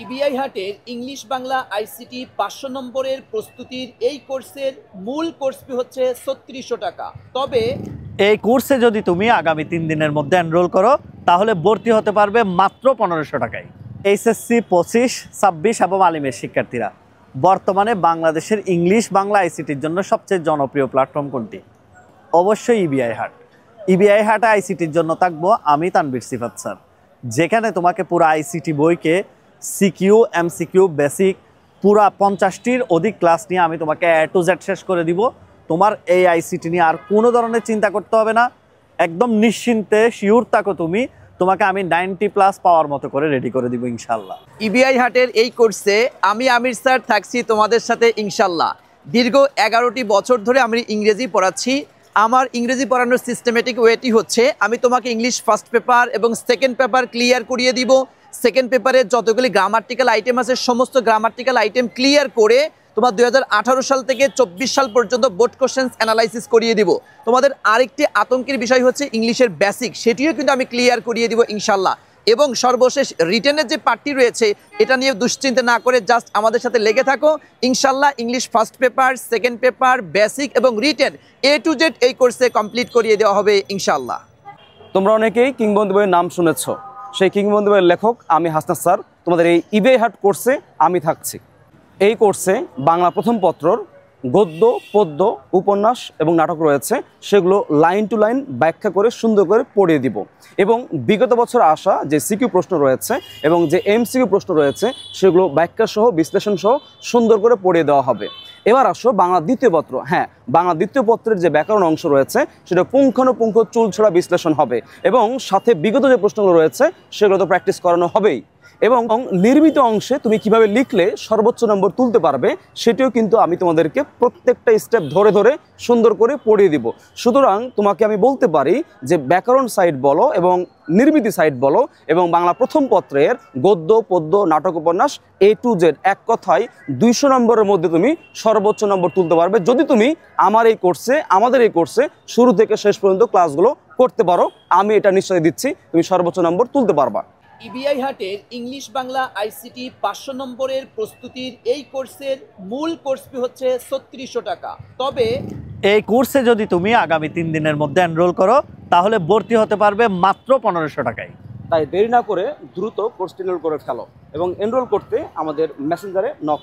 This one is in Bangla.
ইবিআই হাটের ইংলিশ বাংলা আইসিটি 500 নম্বরের প্রস্তুতির এই কোর্সের মূল কোর্স ফি হচ্ছে 3600 টাকা। তবে এই কোর্সে যদি তুমি আগামী 3 দিনের মধ্যে এনরোল করো তাহলে ভর্তি হতে পারবে মাত্র 1500 টাকায়। এইচএসসি 25, 26 এবং আলিমের শিক্ষার্থীরা, বর্তমানে বাংলাদেশের ইংলিশ বাংলা আইসিটির জন্য সবচেয়ে জনপ্রিয় প্ল্যাটফর্ম কোনটি? অবশ্যই ইবিআই হাট। ইবিআই হাটে আইসিটির জন্য থাকবো আমি তানভীর সিফাত স্যার, যেখানে তোমাকে পুরো আইসিটি বইকে সিকিউ, এমসিকিউ, বেসিক পুরা 50টির অধিক ক্লাস নিয়ে আমি তোমাকে A to Z শেষ করে দিব। তোমার এই আইসিটি নিয়ে আর কোনো ধরনের চিন্তা করতে হবে না, একদম নিশ্চিন্তে শিওর থাকো তুমি, তোমাকে আমি 90+ পাওয়ার মতো করে রেডি করে দিব ইনশাল্লাহ। ইবিআই হাটের এই কোর্সে আমি আমির স্যার থাকছি তোমাদের সাথে ইনশাল্লাহ। দীর্ঘ 11টি বছর ধরে আমি ইংরেজি পড়াচ্ছি। আমার ইংরেজি পড়ানোর সিস্টেমেটিক ওয়েটি হচ্ছে আমি তোমাকে ইংলিশ ফার্স্ট পেপার এবং সেকেন্ড পেপার ক্লিয়ার করিয়ে দিব। সেকেন্ড পেপারে যতগুলি গ্রামাটিক্যাল আইটেম আছে সমস্ত গ্রামাটিক্যাল আইটেম ক্লিয়ার করে তোমার 2018 সাল থেকে 24 সাল পর্যন্ত বোর্ড কোশ্চেন্স অ্যানালাইসিস করিয়ে দিব। তোমাদের আরেকটি আতঙ্কের বিষয় হচ্ছে ইংলিশের বেসিক, সেটিও কিন্তু আমি ক্লিয়ার করিয়ে দিব ইনশাল্লাহ। এবং সর্বশেষ রিটেনের যে পার্টটি রয়েছে এটা নিয়ে দুশ্চিন্তা না করে জাস্ট আমাদের সাথে লেগে থাকো ইনশাল্লাহ। English first paper, second paper, basic এবং রিটেন A to Z এই কোর্সে কমপ্লিট করিয়ে দেওয়া হবে ইনশাল্লাহ। তোমরা অনেকেই কিংবদন্তি বইয়ের নাম শুনেছ, সেই কিংবদন্তি বইয়ের লেখক আমি হাসনাত স্যার তোমাদের এই ইবিআই হাট কোর্সে আমি থাকছি। এই কোর্সে বাংলা প্রথম পত্রর গদ্য, পদ্য, উপন্যাস এবং নাটক রয়েছে, সেগুলো লাইন টু লাইন ব্যাখ্যা করে সুন্দর করে পড়িয়ে দিব। এবং বিগত বছর আসা যে সিকিউ প্রশ্ন রয়েছে এবং যে এমসিকিউ প্রশ্ন রয়েছে সেগুলো ব্যাখ্যা সহ বিশ্লেষণ সহ সুন্দর করে পড়িয়ে দেওয়া হবে। এবার আসো বাংলা দ্বিতীয় পত্র। হ্যাঁ, বাংলা দ্বিতীয় পত্রের যে ব্যাকরণ অংশ রয়েছে সেটা পুঙ্খানুপুঙ্খ চুলছড়া বিশ্লেষণ হবে এবং সাথে বিগত যে প্রশ্নগুলো রয়েছে সেগুলো তো প্র্যাকটিস করানো হবেই। এবং নির্মিত অংশে তুমি কিভাবে লিখলে সর্বোচ্চ নম্বর তুলতে পারবে সেটিও কিন্তু আমি তোমাদেরকে প্রত্যেকটা স্টেপ ধরে ধরে সুন্দর করে পড়িয়ে দিব। সুতরাং তোমাকে আমি বলতে পারি যে ব্যাকরণ সাইড বলো এবং নির্মিতি সাইড বলো এবং বাংলা প্রথম পত্রের গদ্য, পদ্য, নাটক, উপন্যাস A to Z এক কথায় 200 নম্বরের মধ্যে তুমি সর্বোচ্চ নম্বর তুলতে পারবে যদি তুমি আমাদের এই কোর্সে শুরু থেকে শেষ পর্যন্ত ক্লাসগুলো করতে পারো। আমি এটা নিশ্চয় দিচ্ছি তুমি সর্বোচ্চ নম্বর তুলতে পারবা। ইবিআই হাটের ইংলিশ বাংলা আইসিটি 500 নম্বরের প্রস্তুতির এই কোর্সের মূল কোর্স ফি হচ্ছে 3600 টাকা। তবে এই কোর্সে যদি তুমি আগামী 3 দিনের মধ্যে এনরোল করো তাহলে ভর্তি হতে পারবে মাত্র 1500 টাকায়। তাই দেরি না করে দ্রুত কোর্সটি এনরোল করে ফেলো এবং এনরোল করতে আমাদের মেসেঞ্জারে নক করো।